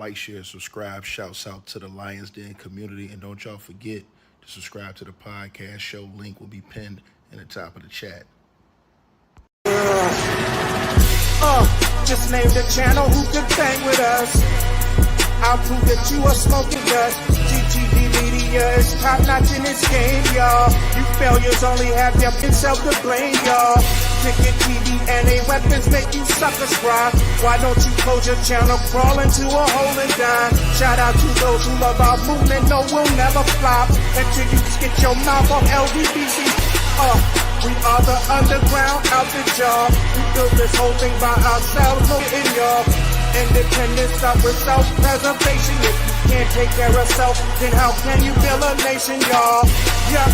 Like, share, subscribe. Shouts out to the Lions Den community. And don't y'all forget to subscribe to the podcast show. Link will be pinned in the top of the chat. Just name the channel who could bang with us. I'll prove that you are smoking dust. GTV Media is top notch in this game, y'all. You failures only have yourself to blame, y'all. Ticket TV and a weapons make you suckers cry. Why don't you close your channel, crawl into a hole and die? Shout out to those who love our movement, no, we'll never flop until you get your mouth on LDBC. We are the underground outfit, y'all. We built this whole thing by ourselves, no in y'all. Independence start with self-preservation. If you can't take care of self, then how can you build a nation, y'all? Yeah,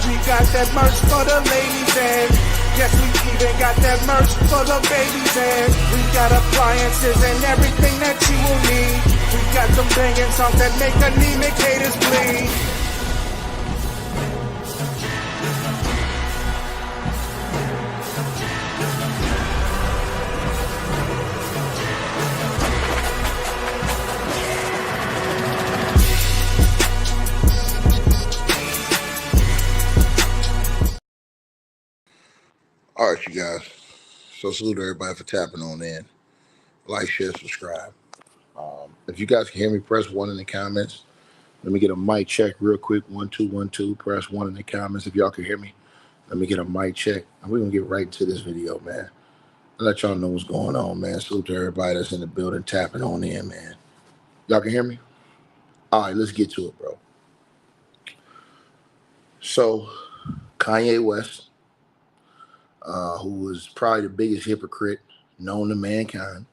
we got that merch for the ladies and yes, we even got that merch for the babies and we got appliances and everything that you will need. We got some banging songs that make anemic haters bleed. All right, you guys. So salute everybody for tapping on in. Like, share, subscribe. If you guys can hear me, press 1 in the comments. Let me get a mic check real quick. 1 2 1 2. Press 1 in the comments if y'all can hear me. Let me get a mic check. And we're gonna get right into this video, man. I'll let y'all know what's going on, man. Salute to everybody that's in the building tapping on in, man. Y'all can hear me? All right, let's get to it, bro. So, Kanye West, who was probably the biggest hypocrite known to mankind,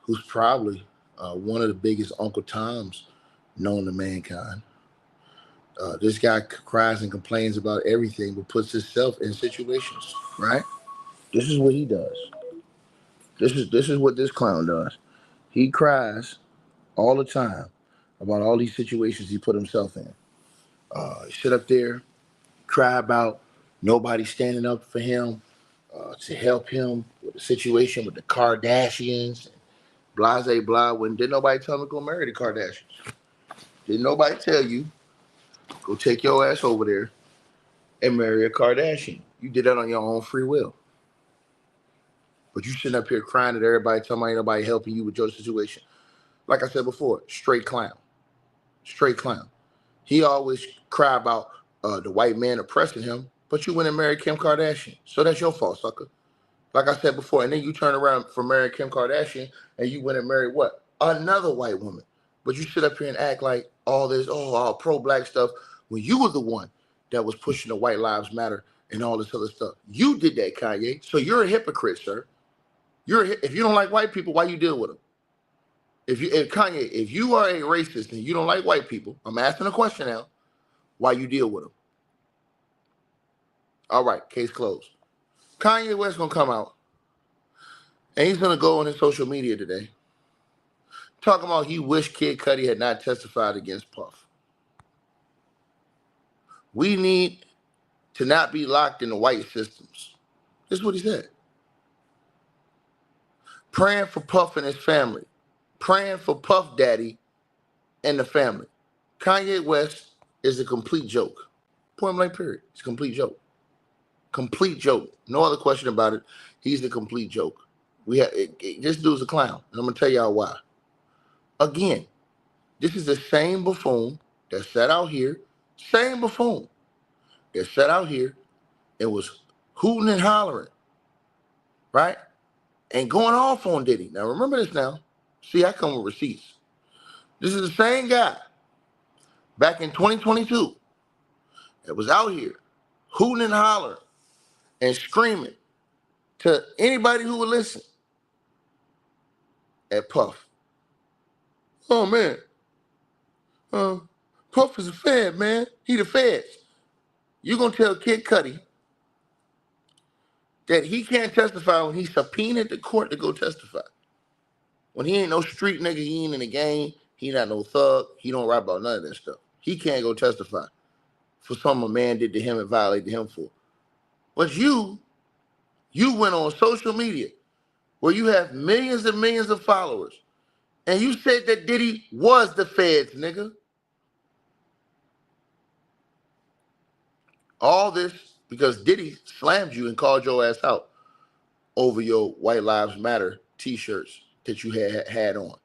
who's probably one of the biggest Uncle Toms known to mankind. This guy cries and complains about everything, but puts himself in situations, right? This is what he does. This is what this clown does. He cries all the time about all these situations he put himself in. Sit up there, cry about nobody standing up for him to help him with the situation with the Kardashians, blah, blah, blah. When didn't nobody tell him to go marry the Kardashians? Didn't nobody tell you, go take your ass over there and marry a Kardashian? You did that on your own free will. But you sitting up here crying at everybody, telling me ain't nobody helping you with your situation. Like I said before, straight clown. Straight clown. He always cry about the white man oppressing him, but you went and married Kim Kardashian. So that's your fault, sucker. Like I said before, and then you turn around from marrying Kim Kardashian and you went and married what? Another white woman. But you sit up here and act like all this, all pro-black stuff, when you were the one that was pushing the White Lives Matter and all this other stuff. You did that, Kanye. So you're a hypocrite, sir. If you don't like white people, why you deal with them? If Kanye, if you are a racist and you don't like white people, I'm asking a question now, why you deal with them? All right, case closed. Kanye West gonna come out and he's gonna go on his social media today talking about he wished Kid Cudi had not testified against Puff. We need to not be locked in the white systems. This is what he said. Praying for Puff and his family. Praying for Puff Daddy and the family. Kanye West is a complete joke. Point blank period. It's a complete joke. Complete joke. No other question about it. He's a complete joke. This dude's a clown. And I'm going to tell y'all why. Again, this is the same buffoon that sat out here. Same buffoon that sat out here and was hooting and hollering. Right? And going off on Diddy. Now, remember this now. See, I come with receipts. This is the same guy back in 2022 that was out here hooting and hollering and screaming to anybody who would listen at Puff. Oh, man. Puff is a fed, man. He the feds. You going to tell Kid Cudi that he can't testify when he's subpoenaed the court to go testify. When he ain't no street nigga, he ain't in the game, he not no thug, he don't rap about none of that stuff. He can't go testify for something a man did to him and violated him for. But you went on social media where you have millions and millions of followers And you said that Diddy was the feds, nigga. All this because Diddy slammed you and called your ass out over your White Lives Matter t-shirts that you had on.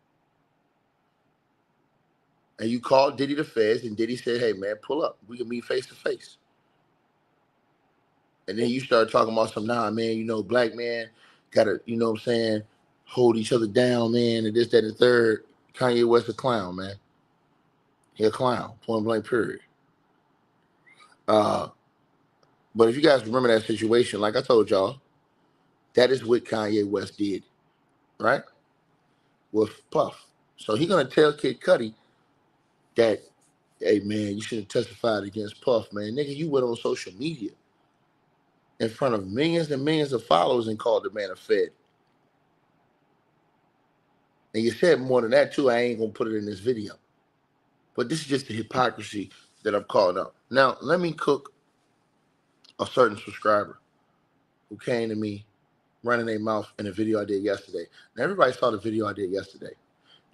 And you called Diddy the feds, and Diddy said, hey, man, pull up. We can meet face to face. And then you started talking about some, nah, man, you know, black man got to, you know what I'm saying, hold each other down, man, and this, that, and the third. Kanye West a clown, man. He a clown, point blank, period. But if you guys remember that situation, like I told y'all, that is what Kanye West did, right? With Puff. So he gonna tell Kid Cudi that, hey man, you should have testified against Puff, man. Nigga, you went on social media in front of millions and millions of followers and called the man a fed. And you said more than that too. I ain't gonna put it in this video. But this is just the hypocrisy that I'm calling out. Now, let me cook a certain subscriber who came to me running their mouth in a video I did yesterday. Now, everybody saw the video I did yesterday.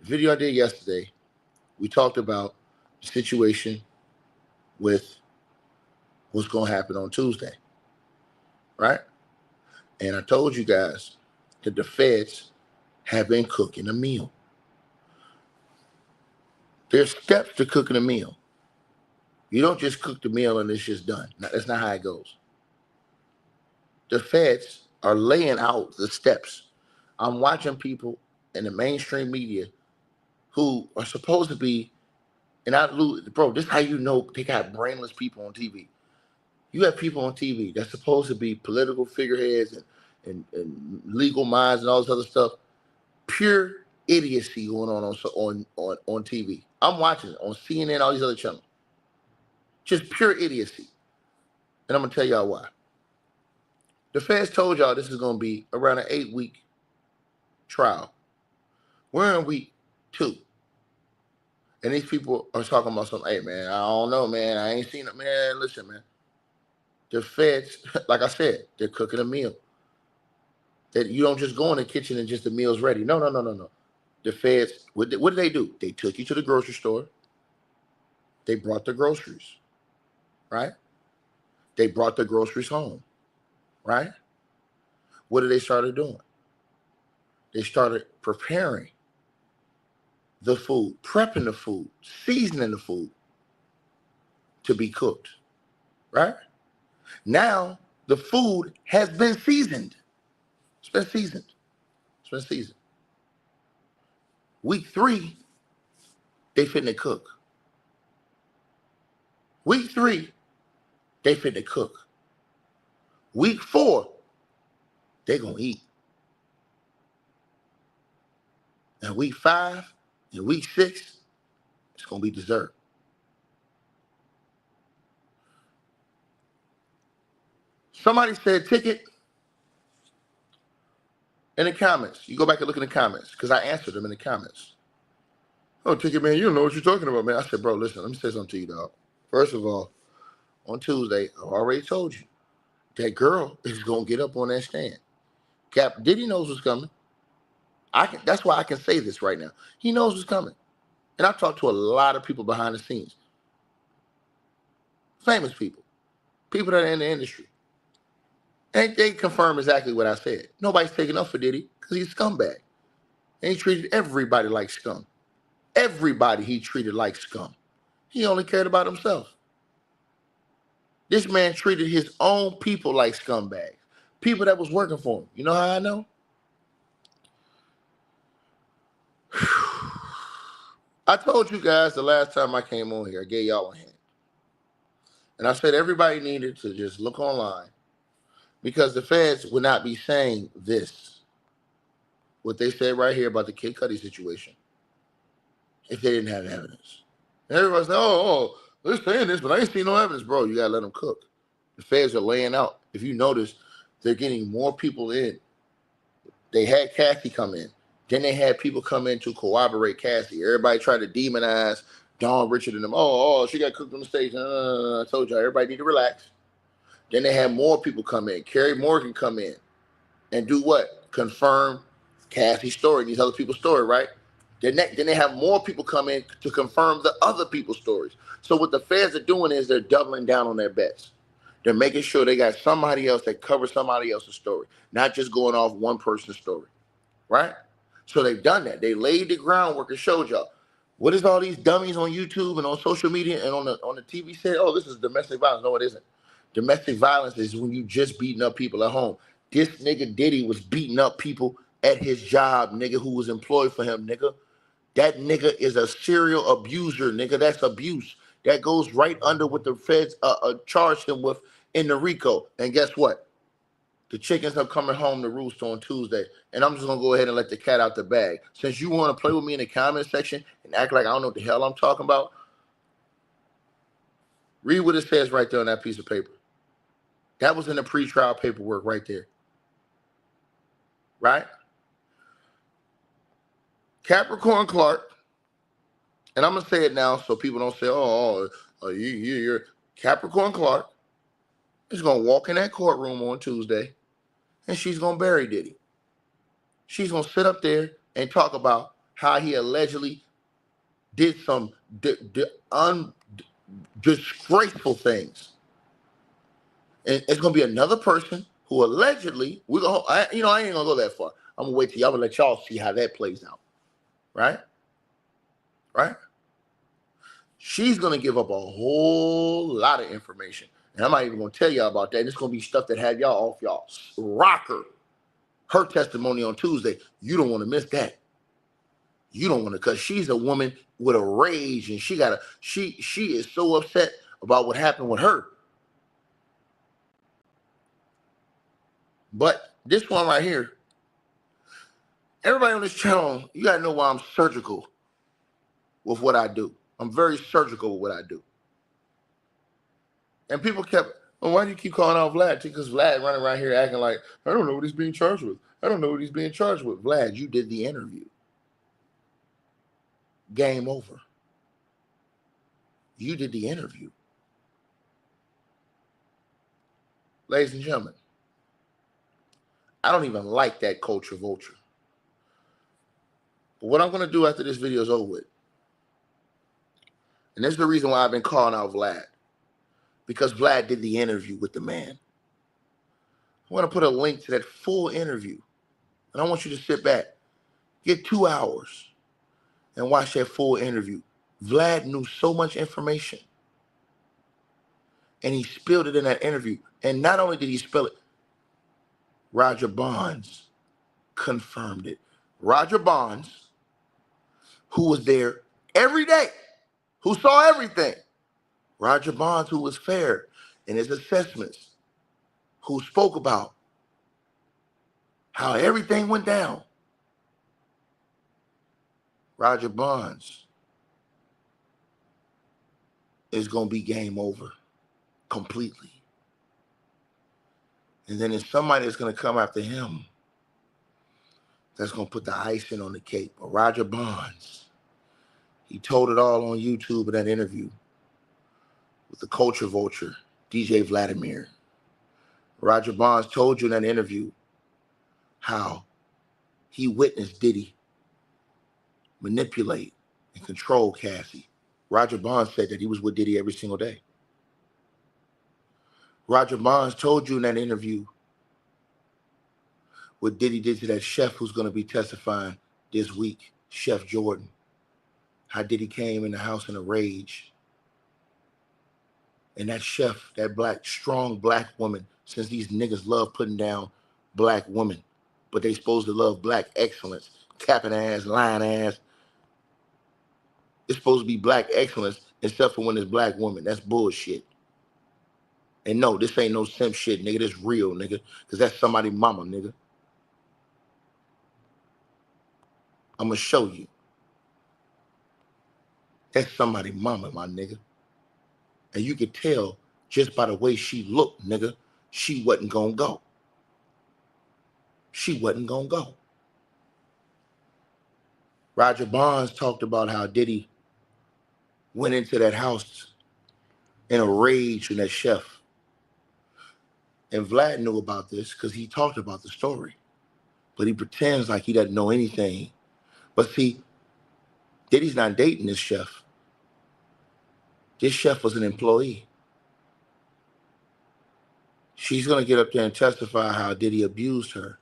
The video I did yesterday, we talked about the situation with what's going to happen on Tuesday, right? And I told you guys that the feds have been cooking a meal. There's steps to cooking a meal. You don't just cook the meal and it's just done. No, that's not how it goes. The feds are laying out the steps. I'm watching people in the mainstream media who are supposed to be, and bro, this is how you know they got brainless people on TV. You have people on TV that's supposed to be political figureheads and legal minds and all this other stuff. Pure idiocy going on TV. I'm watching it on CNN, all these other channels. Just pure idiocy. And I'm going to tell y'all why. The feds told y'all this is going to be around an 8-week trial. We're in week 2. And these people are talking about something. Hey, man, I don't know, man. I ain't seen it. Man, listen, man. The feds, like I said, they're cooking a meal. That you don't just go in the kitchen and just the meal's ready. No. The feds, what did they do? They took you to the grocery store. They brought the groceries, right? They brought the groceries home, right? What did they start doing? They started preparing the food, prepping the food, seasoning the food to be cooked, right? Now, the food has been seasoned. It's been seasoned. It's been seasoned. Week 3, they finna cook. Week 3, they finna cook. Week 4, they gonna eat. And week 5 and week 6, it's gonna be dessert. Somebody said ticket in the comments. You go back and look in the comments because I answered them in the comments. Oh, ticket man, you don't know what you're talking about, man. I said, bro, listen, let me say something to you, dog. First of all, on Tuesday, I already told you that girl is gonna get up on that stand. Cap Diddy knows what's coming. That's why I can say this right now. He knows what's coming. And I've talked to a lot of people behind the scenes. Famous people. People that are in the industry. And they confirm exactly what I said. Nobody's taking up for Diddy because he's a scumbag. And he treated everybody like scum. Everybody he treated like scum. He only cared about himself. This man treated his own people like scumbags. People that was working for him. You know how I know? I told you guys the last time I came on here, I gave y'all a hint. And I said everybody needed to just look online because the feds would not be saying this, what they said right here about the Kid Cudi situation, if they didn't have evidence. And everybody's like, oh, they're saying this, but I ain't seen no evidence. Bro, you got to let them cook. The feds are laying out. If you notice, they're getting more people in. They had Cassie come in. Then they had people come in to corroborate Cassie. Everybody tried to demonize Dawn Richard and them. Oh, she got cooked on the stage. I told y'all, everybody need to relax. Then they had more people come in. Kerry Morgan come in and do what? Confirm Cassie's story, these other people's story, right? Then they have more people come in to confirm the other people's stories. So what the feds are doing is they're doubling down on their bets. They're making sure they got somebody else that covers somebody else's story, not just going off one person's story, right? So they've done that. They laid the groundwork and showed y'all. What is all these dummies on YouTube and on social media and on the TV say, oh, this is domestic violence. No, it isn't. Domestic violence is when you just beating up people at home. This nigga Diddy was beating up people at his job, nigga, who was employed for him, nigga. That nigga is a serial abuser, nigga. That's abuse. That goes right under what the feds charged him with in the RICO. And guess what? The chickens are coming home to roost on Tuesday. And I'm just going to go ahead and let the cat out the bag. Since you want to play with me in the comment section and act like I don't know what the hell I'm talking about, read what it says right there on that piece of paper. That was in the pre-trial paperwork right there. Right? Capricorn Clark, and I'm going to say it now so people don't say, you're Capricorn Clark is going to walk in that courtroom on Tuesday and she's going to bury Diddy. She's going to sit up there and talk about how he allegedly did some disgraceful things. And it's going to be another person who allegedly, I ain't going to go that far. I'm going to wait till y'all, let y'all see how that plays out. Right? Right? She's going to give up a whole lot of information. And I'm not even going to tell y'all about that. And it's going to be stuff that had y'all off y'all rocker. Her testimony on Tuesday. You don't want to miss that. You don't want to, because she's a woman with a rage, and she is so upset about what happened with her. But this one right here, everybody on this channel, you got to know why I'm surgical with what I do. I'm very surgical with what I do. And people kept, well, why do you keep calling out Vlad? Because Vlad running around here acting like, I don't know what he's being charged with. I don't know what he's being charged with. Vlad, you did the interview. Game over. You did the interview. Ladies and gentlemen, I don't even like that culture vulture. But what I'm going to do after this video is over with, and this is the reason why I've been calling out Vlad, because Vlad did the interview with the man. I want to put a link to that full interview, and I want you to sit back, get 2 hours, and watch that full interview. Vlad knew so much information, and he spilled it in that interview. And not only did he spill it, Roger Bonds confirmed it. Roger Bonds, who was there every day, who saw everything. Roger Bonds, who was fair in his assessments, who spoke about how everything went down. Roger Bonds is going to be game over completely. And then there's somebody that's going to come after him that's going to put the icing on the cake. But Roger Bonds, he told it all on YouTube in that interview with the culture vulture, DJ Vladimir. Roger Bonds told you in that interview how he witnessed Diddy manipulate and control Cassie. Roger Bonds said that he was with Diddy every single day. Roger Bonds told you in that interview what Diddy did to that chef who's going to be testifying this week, Chef Jordan. How Diddy came in the house in a rage. And that chef, that strong black woman, since these niggas love putting down black women, but they supposed to love black excellence, capping ass, lying ass. It's supposed to be black excellence, except for when it's black women. That's bullshit. And no, this ain't no simp shit, nigga. This real, nigga. Because that's somebody's mama, nigga. I'm going to show you. That's somebody's mama, my nigga. And you could tell just by the way she looked, nigga, she wasn't going to go. She wasn't going to go. Roger Bonds talked about how Diddy went into that house in a rage with that chef. And Vlad knew about this because he talked about the story. But he pretends like he doesn't know anything. But see, Diddy's not dating this chef. This chef was an employee. She's going to get up there and testify how Diddy abused her.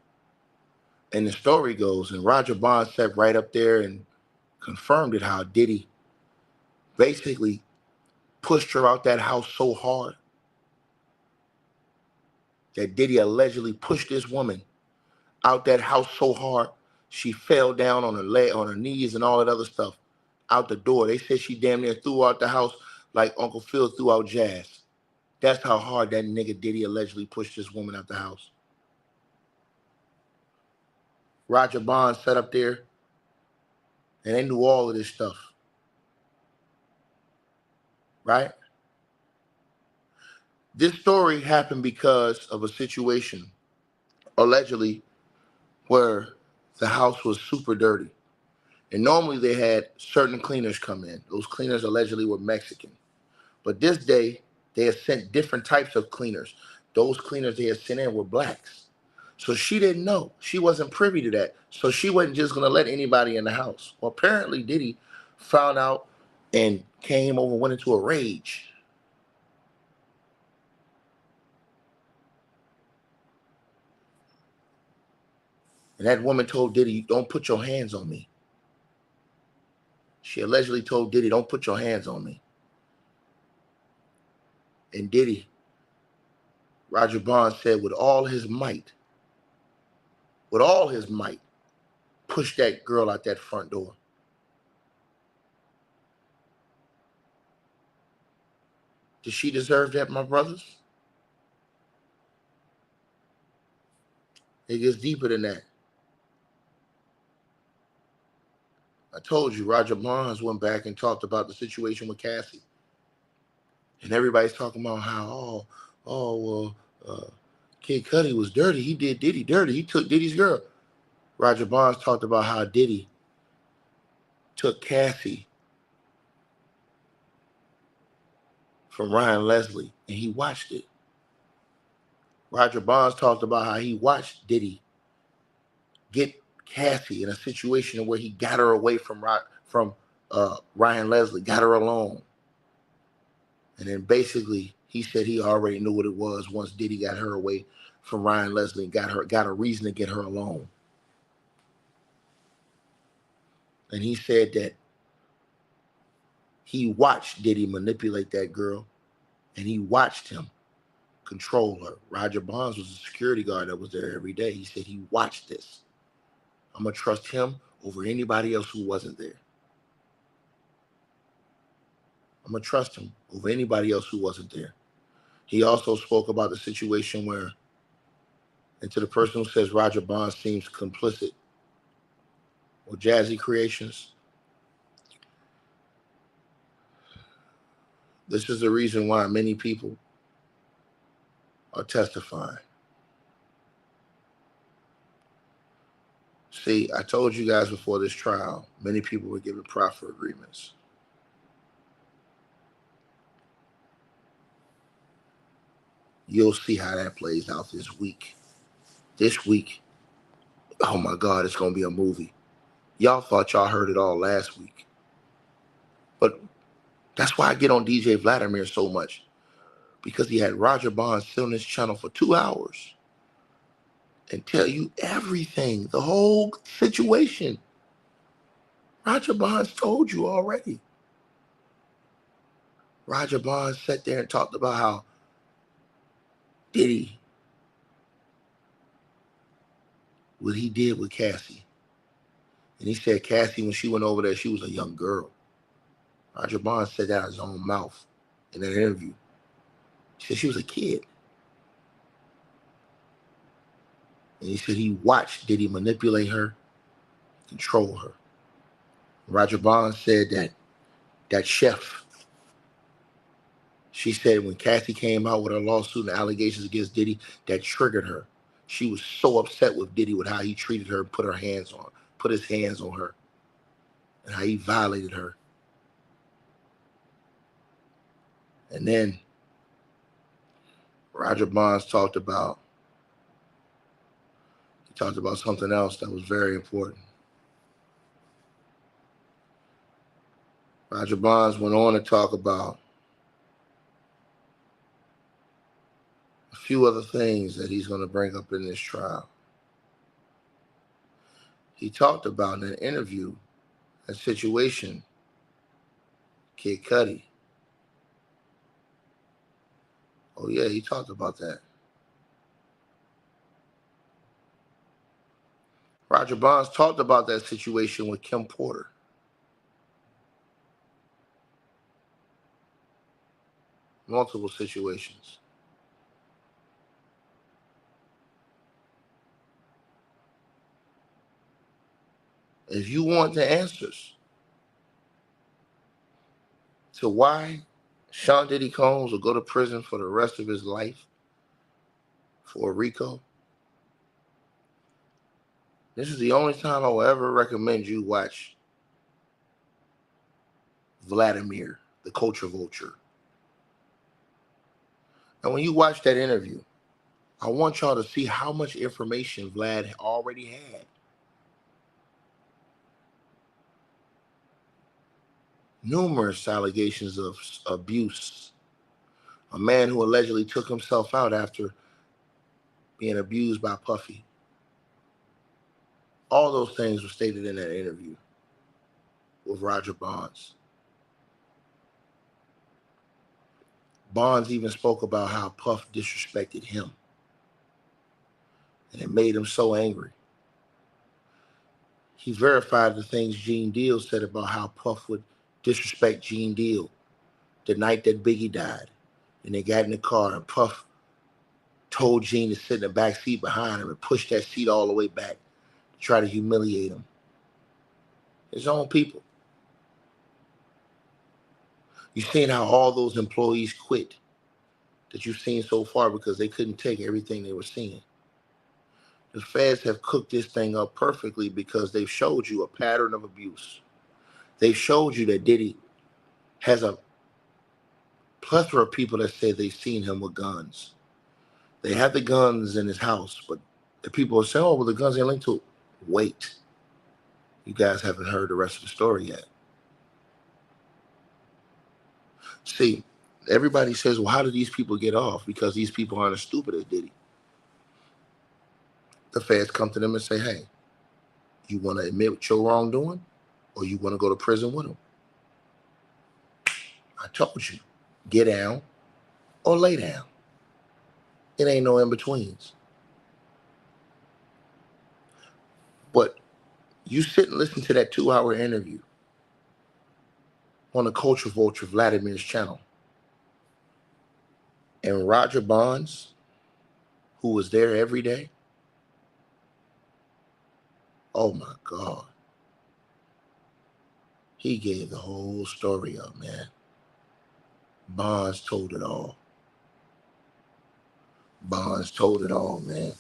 And the story goes, and Roger Bond sat right up there and confirmed it, how Diddy basically pushed her out that house so hard that Diddy allegedly pushed this woman out that house so hard she fell down on her leg, on her knees and all that other stuff out the door. They said she damn near threw out the house like Uncle Phil threw out jazz. That's how hard that nigga Diddy allegedly pushed this woman out the house. Roger Bond sat up there and they knew all of this stuff. Right? This story happened because of a situation, allegedly, where the house was super dirty. And normally they had certain cleaners come in. Those cleaners allegedly were Mexican. But this day, they had sent different types of cleaners. Those cleaners they had sent in were blacks. So she didn't know. She wasn't privy to that. So she wasn't just going to let anybody in the house. Well, apparently Diddy found out and came over, went into a rage. And that woman told Diddy, "Don't put your hands on me." She allegedly told Diddy, "Don't put your hands on me." And Diddy, Roger Bond said, with all his might, pushed that girl out that front door. Did she deserve that, my brothers? It gets deeper than that. I told you, Roger Bonds went back and talked about the situation with Cassie. And everybody's talking about how, Kid Cudi was dirty. He did Diddy dirty. He took Diddy's girl. Roger Bonds talked about how Diddy took Cassie from Ryan Leslie, and he watched it. Roger Bonds talked about how he watched Diddy get Cassie in a situation where he got her away from Ryan Leslie, got her alone. And then basically he said he already knew what it was once Diddy got her away from Ryan Leslie and got a reason to get her alone. And he said that he watched Diddy manipulate that girl, and he watched him control her. Roger Bonds was a security guard that was there every day. He said he watched this. I'm going to trust him over anybody else who wasn't there. I'm going to trust him over anybody else who wasn't there. He also spoke about the situation where, and to the person who says Roger Bonds seems complicit with Jazzy Creations, this is the reason why many people are testifying. See, I told you guys before this trial, many people were given proffer agreements. You'll see how that plays out this week. This week, oh my God, it's going to be a movie. Y'all thought y'all heard it all last week. But that's why I get on DJ Vladimir so much, because he had Roger Bonds sit on his channel for 2 hours and tell you everything, the whole situation. Roger Bonds told you already. Roger Bonds sat there and talked about how Diddy, what he did with Cassie. And he said Cassie, when she went over there, she was a young girl. Roger Bonds said that out of his own mouth in an interview. He said she was a kid. And he said he watched Diddy manipulate her, control her. Roger Bonds said that chef, she said when Cassie came out with her lawsuit and allegations against Diddy, that triggered her. She was so upset with Diddy with how he treated her and put his hands on her, and how he violated her. And then Roger Bonds talked about something else that was very important. Roger Bonds went on to talk about a few other things that he's going to bring up in this trial. He talked about in an interview a situation, Kid Cudi. Oh yeah, he talked about that. Roger Bonds talked about that situation with Kim Porter. Multiple situations. If you want the answers to why Sean Diddy Combs will go to prison for the rest of his life for RICO, this is the only time I will ever recommend you watch Vladimir, the Culture Vulture. And when you watch that interview, I want y'all to see how much information Vlad already had. Numerous allegations of abuse. A man who allegedly took himself out after being abused by Puffy. All those things were stated in that interview with Roger Bonds. Bonds even spoke about how Puff disrespected him. And it made him so angry. He verified the things Gene Deal said about how Puff would disrespect Gene Deal the night that Biggie died. And they got in the car and Puff told Gene to sit in the back seat behind him and push that seat all the way back to try to humiliate him. His own people. You've seen how all those employees quit that you've seen so far because they couldn't take everything they were seeing. The feds have cooked this thing up perfectly because they've showed you a pattern of abuse. They've showed you that Diddy has a plethora of people that say they've seen him with guns. They have the guns in his house, but the people are saying, oh, well, the guns ain't linked to it. Wait. You guys haven't heard the rest of the story yet. See, everybody says, well, how do these people get off? Because these people aren't as stupid as Diddy. The feds come to them and say, hey, you want to admit your wrongdoing or you want to go to prison with them? I told you, get down or lay down. It ain't no in-betweens. But you sit and listen to that 2-hour interview on the Culture Vulture Vladimir's channel. And Roger Bonds, who was there every day, oh my God. He gave the whole story up, man. Bonds told it all. Bonds told it all, man.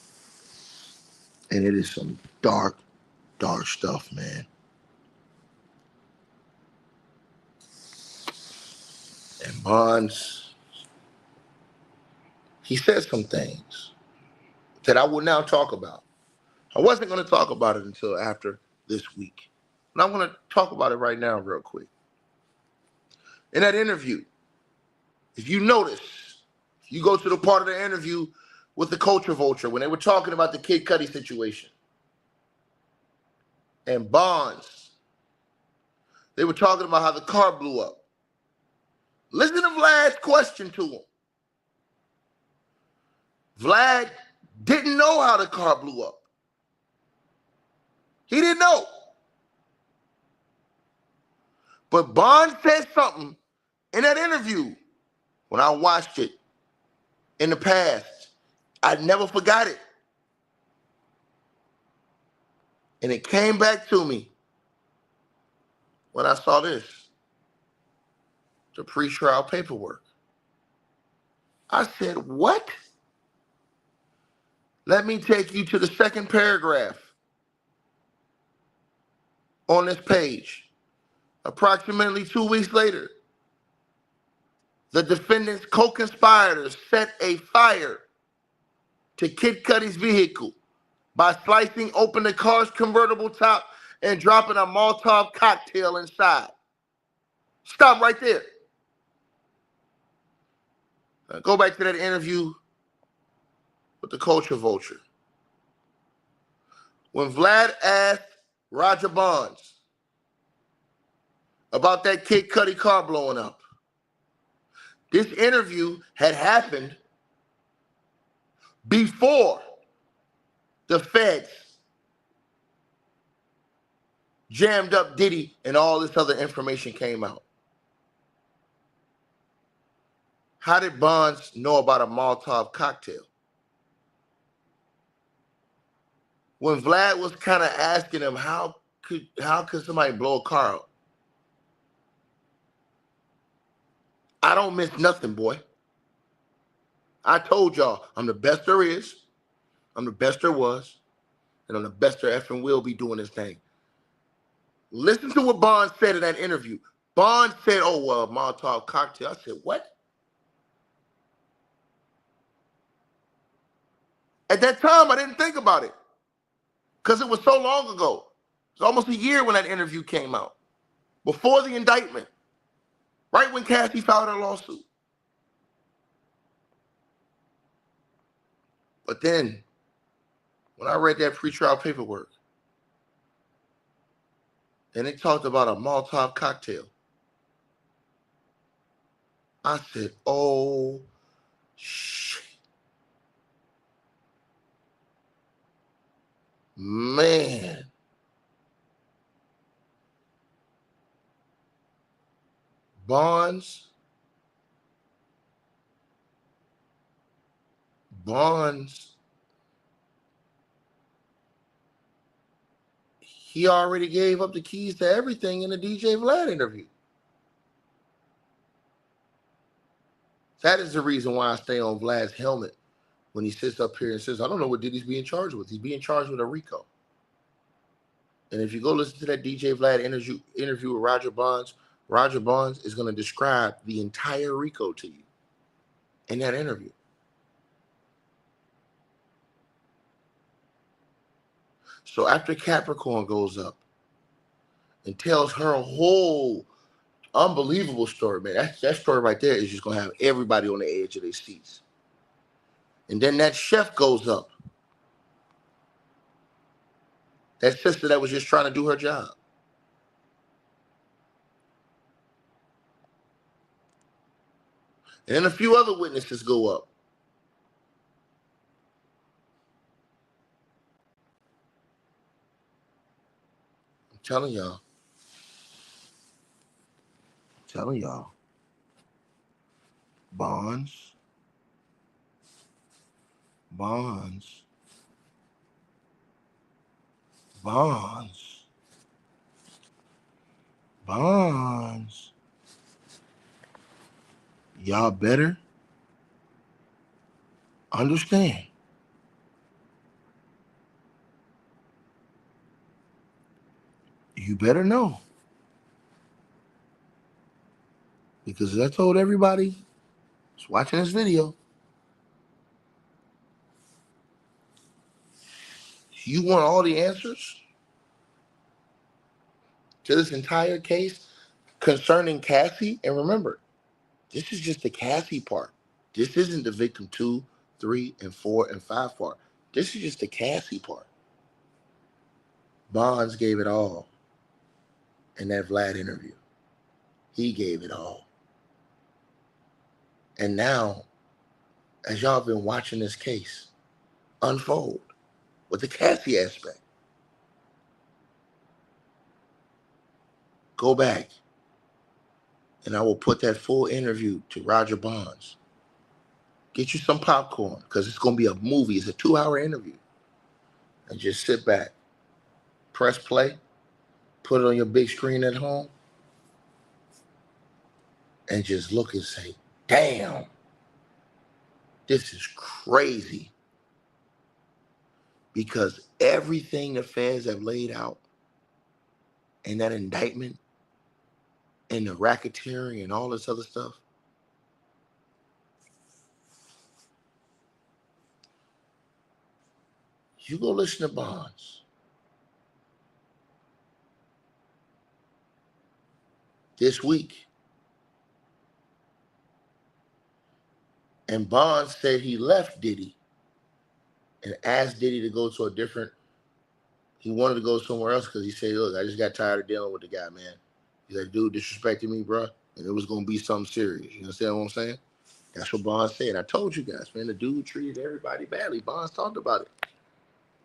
And it is some dark, dark stuff, man. And Bonds, he said some things that I will now talk about. I wasn't going to talk about it until after this week. And I'm going to talk about it right now real quick. In that interview, if you notice, you go to the part of the interview with the Culture Vulture when they were talking about the Kid Cudi situation. And Bonds, they were talking about how the car blew up. Listen to Vlad's question to him. Vlad didn't know how the car blew up. He didn't know. But Bonds said something in that interview when I watched it in the past. I never forgot it. And it came back to me when I saw this, the pre-trial paperwork. I said, what? Let me take you to the second paragraph on this page. Approximately 2 weeks later, the defendant's co-conspirators set a fire to Kid Cudi's vehicle by slicing open the car's convertible top and dropping a Molotov cocktail inside. Stop right there. Now go back to that interview with the Culture Vulture. When Vlad asked Roger Bonds about that Kid Cudi car blowing up, this interview had happened before the feds jammed up Diddy and all this other information came out. How did Bonds know about a Molotov cocktail? When Vlad was kind of asking him how could somebody blow a car up? I don't miss nothing, boy. I told y'all I'm the best there is, I'm the best there was, and I'm the best there effing will be doing this thing. Listen to what Bonds said in that interview. Bonds said, oh, well, Molotov cocktail. I said, what? At that time, I didn't think about it because it was so long ago. It was almost a year when that interview came out, before the indictment, right when Cassie filed her lawsuit. But then, when I read that pretrial paperwork, and it talked about a Molotov cocktail, I said, oh, shit. Man. Bonds, he already gave up the keys to everything in the DJ Vlad interview. That is the reason why I stay on Vlad's helmet when he sits up here and says, I don't know what Diddy's being charged with. He's being charged with a RICO. And if you go listen to that DJ Vlad interview with Roger Bonds is going to describe the entire RICO to you in that interview. So after Capricorn goes up and tells her whole unbelievable story, man, that story right there is just going to have everybody on the edge of their seats. And then that chef goes up. That sister that was just trying to do her job. And then a few other witnesses go up. I'm telling y'all. Bonds. Y'all better understand. You better know. Because as I told everybody who's watching this video, you want all the answers to this entire case concerning Cassie. And remember, this is just the Cassie part. This isn't the victim 2, 3, and 4, and 5 part. This is just the Cassie part. Bonds gave it all in that Vlad interview. He gave it all. And now, as y'all been watching this case unfold with the Cassie aspect, go back and I will put that full interview to Roger Bonds. Get you some popcorn because it's going to be a movie. It's a 2-hour interview. And just sit back, press play, put it on your big screen at home, and just look and say, damn, this is crazy. Because everything the feds have laid out in that indictment and the racketeering and all this other stuff, you go listen to Bonds. This week, And Bond said he left Diddy and asked Diddy to go to a different. He wanted to go somewhere else because he said, "Look, I just got tired of dealing with the guy, man." He's like, "Dude disrespected me, bro, and it was gonna be something serious." You understand what I'm saying? That's what Bond said. I told you guys, man. The dude treated everybody badly. Bond's talked about it.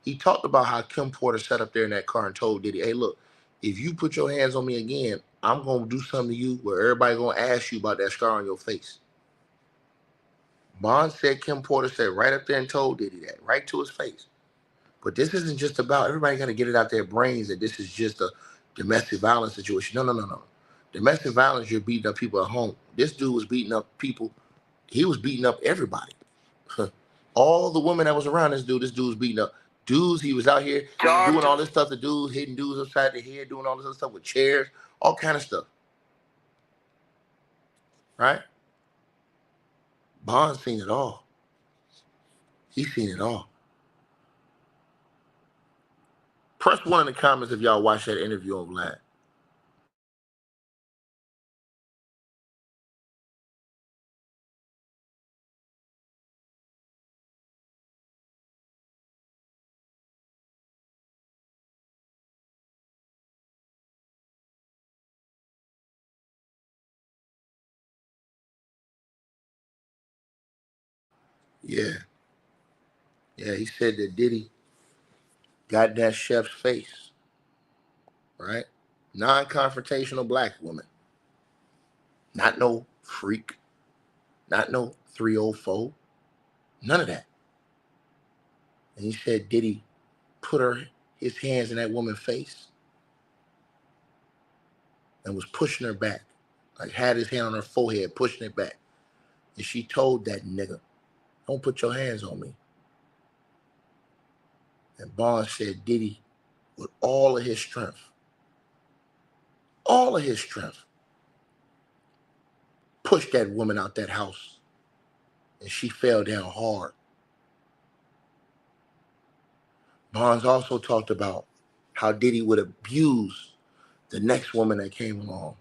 He talked about how Kim Porter sat up there in that car and told Diddy, "Hey, look, if you put your hands on me again, I'm gonna do something to you where everybody gonna ask you about that scar on your face." Bond said Kim Porter said right up there and told Diddy that, right to his face. But this isn't just about everybody got to get it out their brains that this is just a domestic violence situation. No, no, no, no. Domestic violence, you're beating up people at home. This dude was beating up people. He was beating up everybody. All the women that was around this dude was beating up dudes. He was out here doing all this stuff to dudes, hitting dudes upside the head, doing all this other stuff with chairs, all kind of stuff. Right? Bond's seen it all. He's seen it all. Press 1 in the comments if y'all watch that interview on Vlad. Yeah. Yeah, he said that Diddy got that chef's face. Right? Non-confrontational black woman. Not no freak. Not no 304. None of that. And he said Diddy put his hands in that woman's face and was pushing her back. Like had his hand on her forehead, pushing it back. And she told that nigga, "Don't put your hands on me." And Bond said Diddy, with all of his strength, pushed that woman out that house. And she fell down hard. Bonds also talked about how Diddy would abuse the next woman that came along.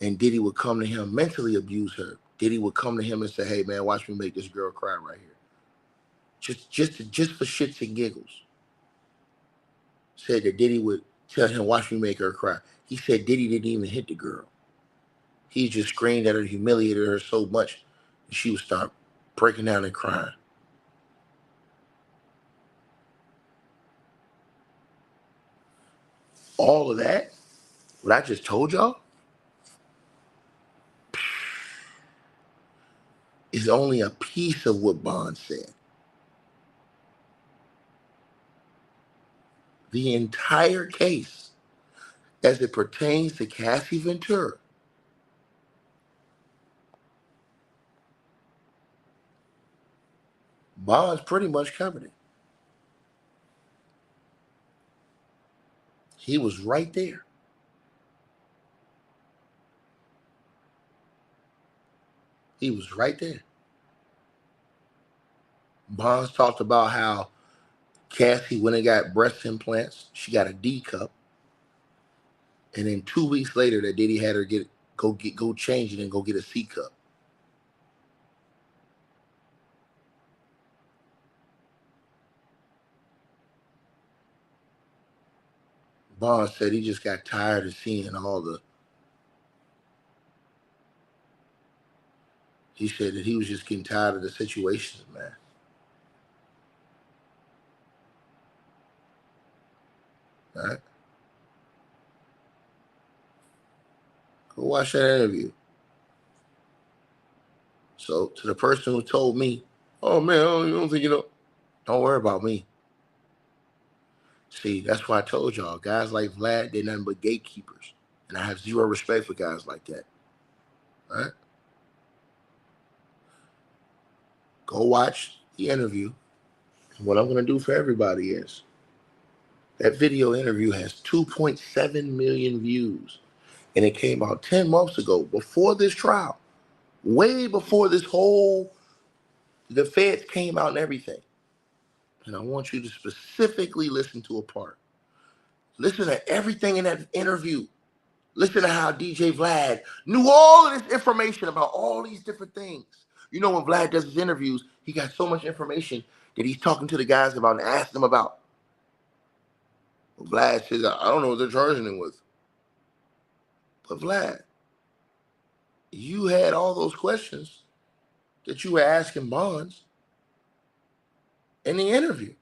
And Diddy would come to him, mentally abuse her. Diddy would come to him and say, "Hey man, watch me make this girl cry right here." Just for shits and giggles. Said that Diddy would tell him, "Watch me make her cry." He said Diddy didn't even hit the girl. He just screamed at her, humiliated her so much, and she would start breaking down and crying. All of that, what I just told y'all, is only a piece of what Bond said. The entire case, as it pertains to Cassie Ventura, Bond's pretty much covered it. He was right there. He was right there. Bonds talked about how Cassie went and got breast implants. She got a D cup. And then 2 weeks later, that Diddy had her go change it and go get a C cup. Bond said he just got tired of seeing all the. He said that he was just getting tired of the situations, man. All right? Go watch that interview. So to the person who told me, "Oh man, you don't think you know," don't worry about me. See, that's why I told y'all, guys like Vlad, they're nothing but gatekeepers. And I have zero respect for guys like that. All right? Go watch the interview. And what I'm going to do for everybody is, that video interview has 2.7 million views. And it came out 10 months ago, before this trial. Way before the feds came out and everything. And I want you to specifically listen to a part. Listen to everything in that interview. Listen to how DJ Vlad knew all of this information about all these different things. You know, when Vlad does his interviews, he got so much information that he's talking to the guys about and asking them about. Well, Vlad says, I don't know what they're charging him with. But Vlad, you had all those questions that you were asking Bonds in the interview.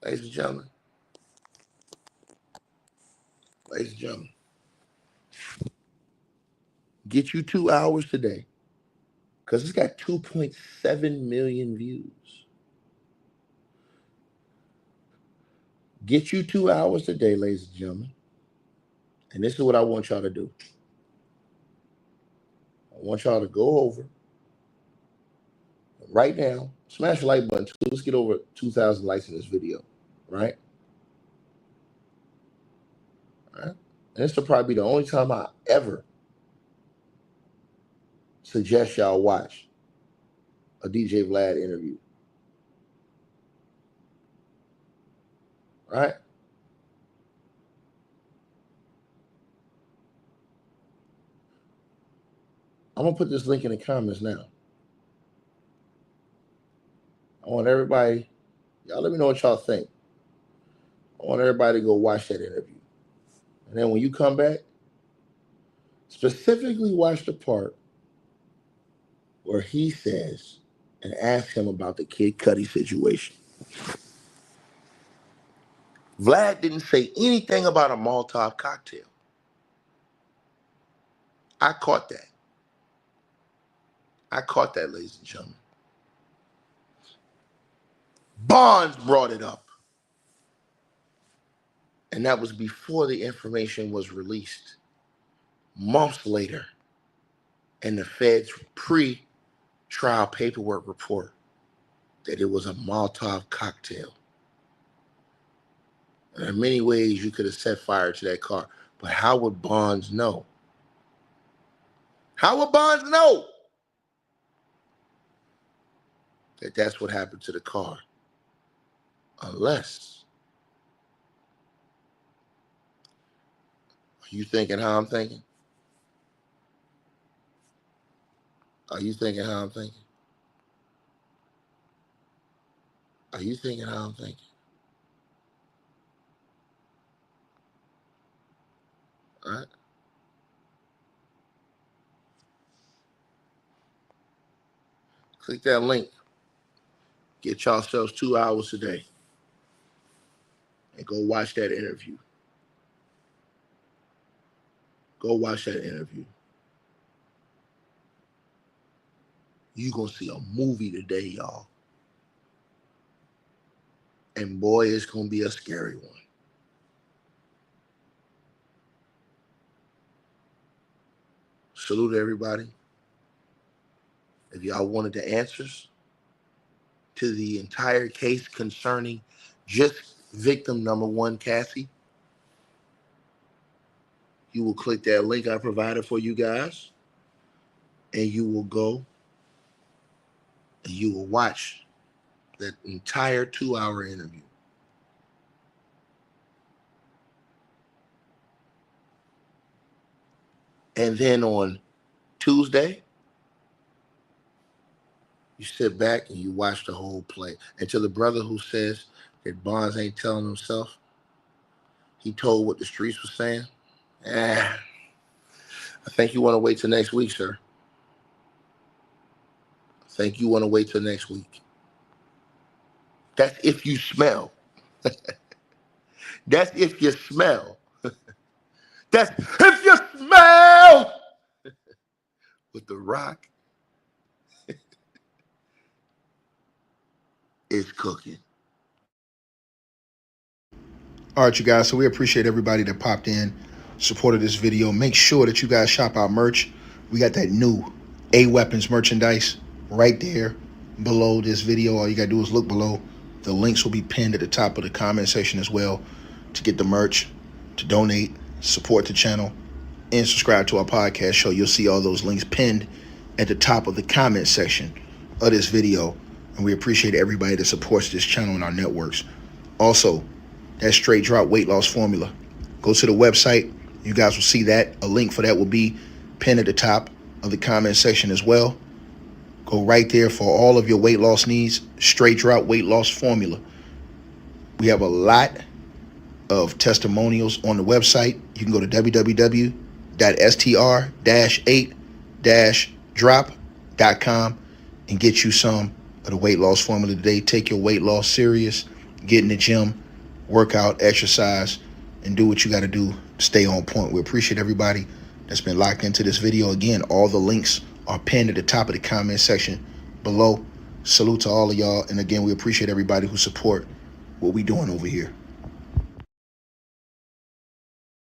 Ladies and gentlemen, get you 2 hours today, because it's got 2.7 million views. Get you 2 hours today, ladies and gentlemen. And this is what I want y'all to do. I want y'all to go over right now, smash the like button. Let's get over 2,000 likes in this video, right? All right. And this will probably be the only time I ever suggest y'all watch a DJ Vlad interview. Right? I'm going to put this link in the comments now. I want everybody, y'all let me know what y'all think. I want everybody to go watch that interview. And then when you come back, specifically watch the part where he says and asks him about the Kid Cudi situation. Vlad didn't say anything about a Molotov cocktail. I caught that. Ladies and gentlemen. Bonds brought it up. And that was before the information was released. Months later, in the Fed's pre-trial paperwork report, that it was a Molotov cocktail. And there are many ways you could have set fire to that car. But how would Bonds know? How would Bonds know that that's what happened to the car? Unless, are you thinking how I'm thinking? Are you thinking how I'm thinking? Are you thinking how I'm thinking? All right? Click that link. Get yourselves 2 hours today. And go watch that interview. Go watch that interview. You're going to see a movie today, y'all. And boy, it's going to be a scary one. Salute everybody. If y'all wanted the answers to the entire case concerning just victim number 1, Cassie, you will click that link I provided for you guys, and you will go and you will watch that entire 2-hour interview. And then on Tuesday, you sit back and you watch the whole play. And to the brother who says that Bonds ain't telling himself, he told what the streets were saying. I think you want to wait till next week, sir. I think you want to wait till next week. That's if you smell. That's if you smell. That's if you smell what The Rock is cooking. All right, you guys, so we appreciate everybody that popped in, supported this video. Make sure that you guys shop our merch. We got that new A-Weapons merchandise right there below this video. All you got to do is look below. The links will be pinned at the top of the comment section as well to get the merch, to donate, support the channel, and subscribe to our podcast show. You'll see all those links pinned at the top of the comment section of this video. And we appreciate everybody that supports this channel and our networks. Also, that straight drop weight loss formula. Go to the website. You guys will see that. A link for that will be pinned at the top of the comment section as well. Go right there for all of your weight loss needs. Straight drop weight loss formula. We have a lot of testimonials on the website. You can go to www.str-8-drop.com and get you some of the weight loss formula today. Take your weight loss serious. Get in the gym, work out, exercise, and do what you got to do to stay on point. We appreciate everybody that's been locked into this video. Again, all the links are pinned at the top of the comment section below. Salute to all of y'all. And again, we appreciate everybody who support what we doing over here.